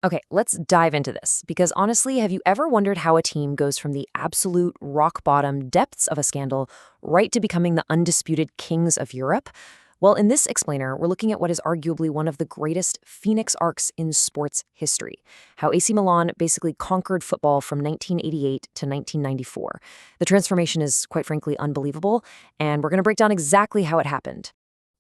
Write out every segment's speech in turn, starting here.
Okay, let's dive into this, because honestly, have you ever wondered how a team goes from the absolute rock bottom depths of a scandal right to becoming the undisputed kings of Europe? Well, in this explainer, we're looking at what is arguably one of the greatest phoenix arcs in sports history, how AC Milan basically conquered football from 1988 to 1994. The transformation is, quite frankly, unbelievable, and we're going to break down exactly how it happened.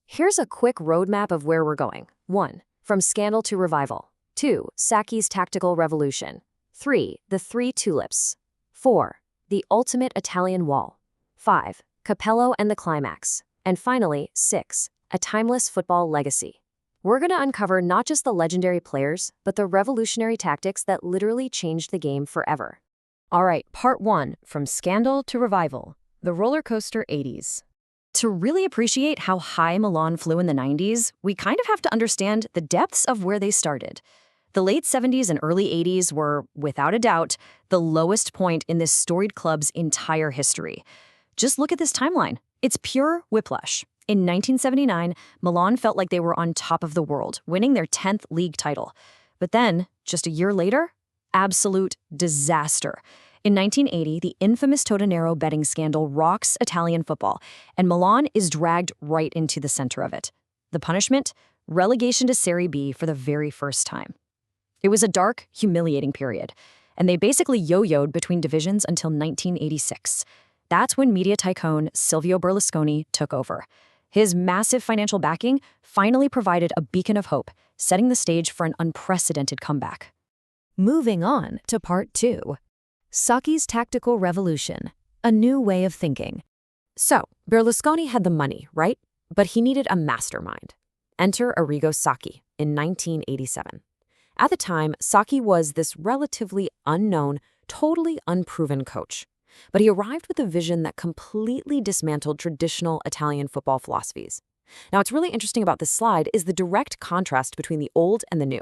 Here's a quick roadmap of where we're going. 1. From scandal to revival. 2. Sacchi's tactical revolution. 3. The three tulips. 4. The ultimate Italian wall. 5. Capello and the climax. And finally, 6. A timeless football legacy. We're going to uncover not just the legendary players, but the revolutionary tactics that literally changed the game forever. All right, part 1, from scandal to revival, the roller coaster 80s. To really appreciate how high Milan flew in the 90s, we kind of have to understand the depths of where they started. The late 70s and early 80s were, without a doubt, the lowest point in this storied club's entire history. Just look at this timeline. It's pure whiplash. In 1979, Milan felt like they were on top of the world, winning their 10th league title. But then, just a year later, absolute disaster. In 1980, the infamous Totonero betting scandal rocks Italian football, and Milan is dragged right into the center of it. The punishment? Relegation to Serie B for the very first time. It was a dark, humiliating period, and they basically yo-yoed between divisions until 1986. That's when media tycoon Silvio Berlusconi took over. His massive financial backing finally provided a beacon of hope, setting the stage for an unprecedented comeback. Moving on to part 2. Sacchi's tactical revolution, a new way of thinking. So, Berlusconi had the money, right? But he needed a mastermind. Enter Arrigo Sacchi in 1987. At the time, Sacchi was this relatively unknown, totally unproven coach. But he arrived with a vision that completely dismantled traditional Italian football philosophies. Now, what's really interesting about this slide is the direct contrast between the old and the new.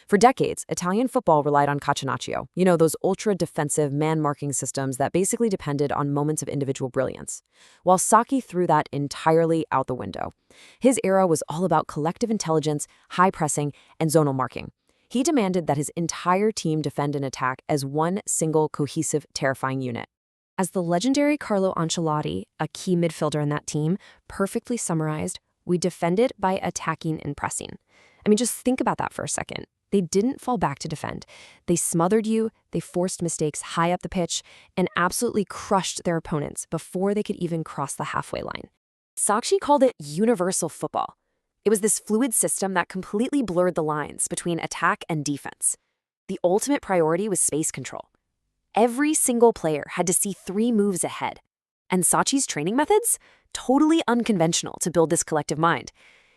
For decades, Italian football relied on catenaccio, those ultra-defensive man-marking systems that basically depended on moments of individual brilliance. While Sacchi threw that entirely out the window. His era was all about collective intelligence, high pressing, and zonal marking. He demanded that his entire team defend and attack as one single, cohesive, terrifying unit. As the legendary Carlo Ancelotti, a key midfielder in that team, perfectly summarized, we defended by attacking and pressing. Just think about that for a second. They didn't fall back to defend. They smothered you, they forced mistakes high up the pitch, and absolutely crushed their opponents before they could even cross the halfway line. Sacchi called it universal football. It was this fluid system that completely blurred the lines between attack and defense. The ultimate priority was space control. Every single player had to see 3 moves ahead. And Sacchi's training methods? Totally unconventional to build this collective mind.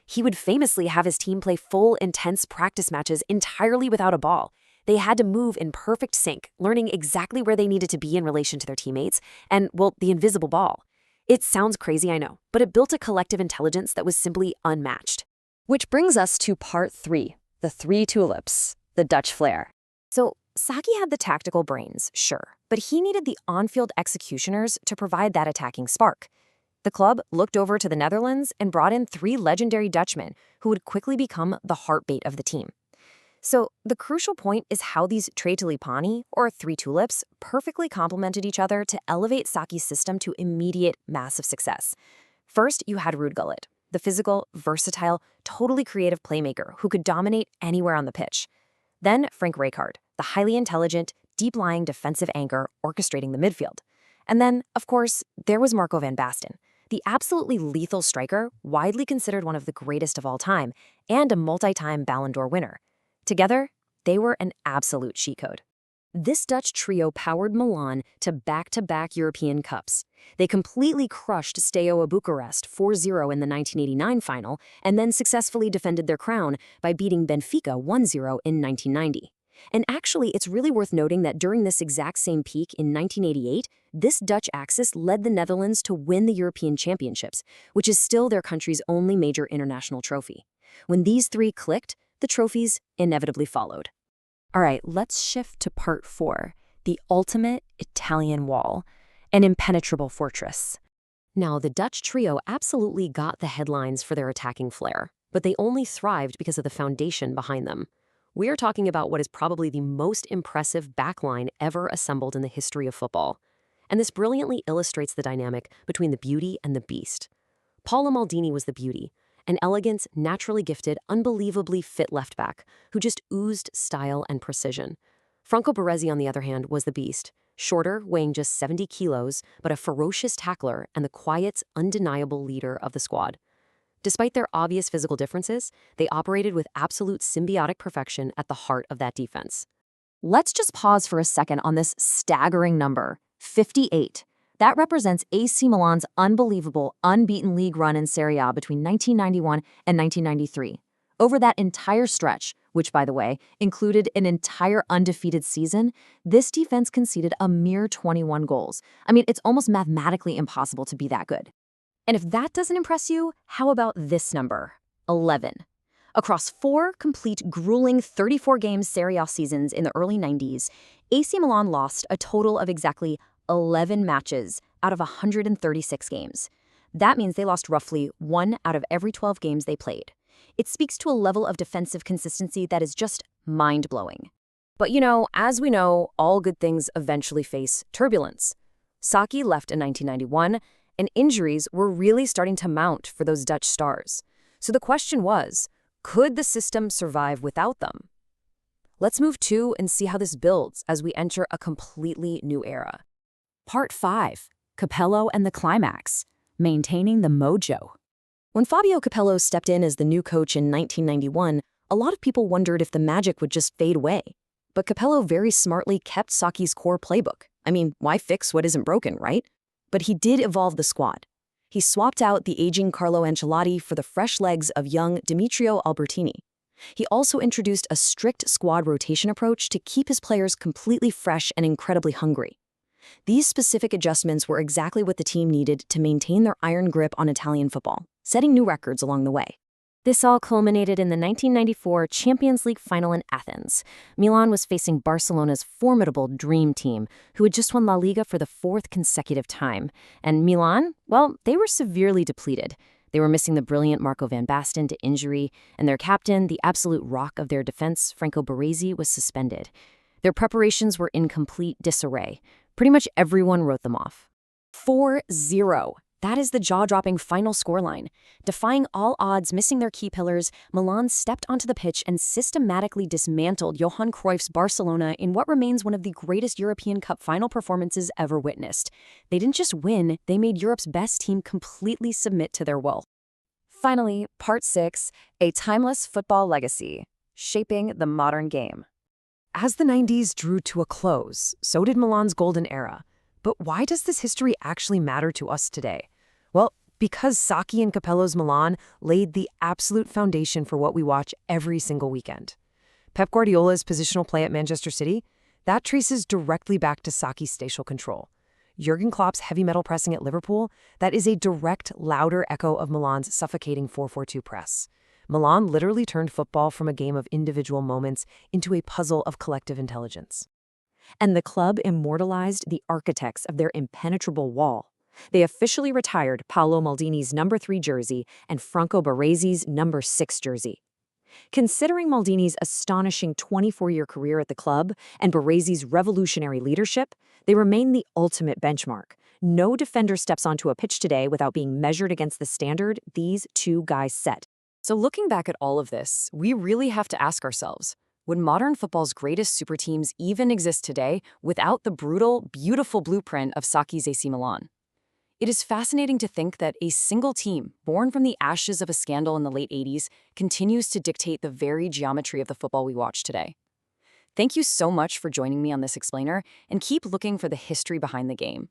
He would famously have his team play full, intense practice matches entirely without a ball. They had to move in perfect sync, learning exactly where they needed to be in relation to their teammates and, the invisible ball. It sounds crazy, I know, but it built a collective intelligence that was simply unmatched. Which brings us to part 3, the three tulips, the Dutch flair. So, Sacchi had the tactical brains, sure, but he needed the on-field executioners to provide that attacking spark. The club looked over to the Netherlands and brought in 3 legendary Dutchmen who would quickly become the heartbeat of the team. So the crucial point is how these tre tulipani, or 3 tulips, perfectly complemented each other to elevate Sacchi's system to immediate massive success. First, you had Ruud Gullit, the physical, versatile, totally creative playmaker who could dominate anywhere on the pitch. Then Frank Rijkaard, the highly intelligent, deep-lying defensive anchor orchestrating the midfield. And then, of course, there was Marco van Basten, the absolutely lethal striker, widely considered one of the greatest of all time, and a multi-time Ballon d'Or winner. Together, they were an absolute cheat code. This Dutch trio powered Milan to back-to-back European Cups. They completely crushed Steaua Bucharest 4-0 in the 1989 final, and then successfully defended their crown by beating Benfica 1-0 in 1990. And actually, it's really worth noting that during this exact same peak in 1988, this Dutch axis led the Netherlands to win the European Championships, which is still their country's only major international trophy. When these 3 clicked, the trophies inevitably followed. All right, let's shift to part 4, the ultimate Italian wall, an impenetrable fortress. Now, the Dutch trio absolutely got the headlines for their attacking flair, but they only thrived because of the foundation behind them. We are talking about what is probably the most impressive backline ever assembled in the history of football. And this brilliantly illustrates the dynamic between the beauty and the beast. Paolo Maldini was the beauty, an elegant, naturally gifted, unbelievably fit left back who just oozed style and precision. Franco Baresi, on the other hand, was the beast, shorter, weighing just 70 kilos, but a ferocious tackler and the quiet, undeniable leader of the squad. Despite their obvious physical differences, they operated with absolute symbiotic perfection at the heart of that defense. Let's just pause for a second on this staggering number, 58. That represents AC Milan's unbelievable, unbeaten league run in Serie A between 1991 and 1993. Over that entire stretch, which, by the way, included an entire undefeated season, this defense conceded a mere 21 goals. I mean, it's almost mathematically impossible to be that good. And if that doesn't impress you, how about this number? 11. Across 4 complete, grueling 34-game Serie A seasons in the early 90s, AC Milan lost a total of exactly 11 matches out of 136 games. That means they lost roughly 1 out of every 12 games they played. It speaks to a level of defensive consistency that is just mind-blowing. But as we know, all good things eventually face turbulence. Sacchi left in 1991, and injuries were really starting to mount for those Dutch stars. So the question was, could the system survive without them? Let's move to and see how this builds as we enter a completely new era. Part 5. Capello and the Climax. Maintaining the Mojo. When Fabio Capello stepped in as the new coach in 1991, a lot of people wondered if the magic would just fade away. But Capello very smartly kept Sacchi's core playbook. I mean, why fix what isn't broken, right? But he did evolve the squad. He swapped out the aging Carlo Ancelotti for the fresh legs of young Demetrio Albertini. He also introduced a strict squad rotation approach to keep his players completely fresh and incredibly hungry. These specific adjustments were exactly what the team needed to maintain their iron grip on Italian football, setting new records along the way. This all culminated in the 1994 Champions League final in Athens. Milan was facing Barcelona's formidable dream team, who had just won La Liga for the 4th consecutive time. And Milan, well, they were severely depleted. They were missing the brilliant Marco van Basten to injury, and their captain, the absolute rock of their defense, Franco Baresi, was suspended. Their preparations were in complete disarray. Pretty much everyone wrote them off. 4-0. That is the jaw-dropping final scoreline. Defying all odds, missing their key pillars, Milan stepped onto the pitch and systematically dismantled Johan Cruyff's Barcelona in what remains one of the greatest European Cup final performances ever witnessed. They didn't just win, they made Europe's best team completely submit to their will. Finally, Part 6, a timeless football legacy, shaping the modern game. As the 90s drew to a close, so did Milan's golden era. But why does this history actually matter to us today? Well, because Sacchi and Capello's Milan laid the absolute foundation for what we watch every single weekend. Pep Guardiola's positional play at Manchester City, that traces directly back to Sacchi's spatial control. Jurgen Klopp's heavy metal pressing at Liverpool, that is a direct, louder echo of Milan's suffocating 4-4-2 press. Milan literally turned football from a game of individual moments into a puzzle of collective intelligence. And the club immortalized the architects of their impenetrable wall. They officially retired Paolo Maldini's number 3 jersey and Franco Baresi's number 6 jersey. Considering Maldini's astonishing 24-year career at the club and Baresi's revolutionary leadership, they remain the ultimate benchmark. No defender steps onto a pitch today without being measured against the standard these two guys set. So looking back at all of this, we really have to ask ourselves, would modern football's greatest super teams even exist today without the brutal, beautiful blueprint of Sacchi's AC Milan? It is fascinating to think that a single team, born from the ashes of a scandal in the late 80s, continues to dictate the very geometry of the football we watch today. Thank you so much for joining me on this explainer, and keep looking for the history behind the game.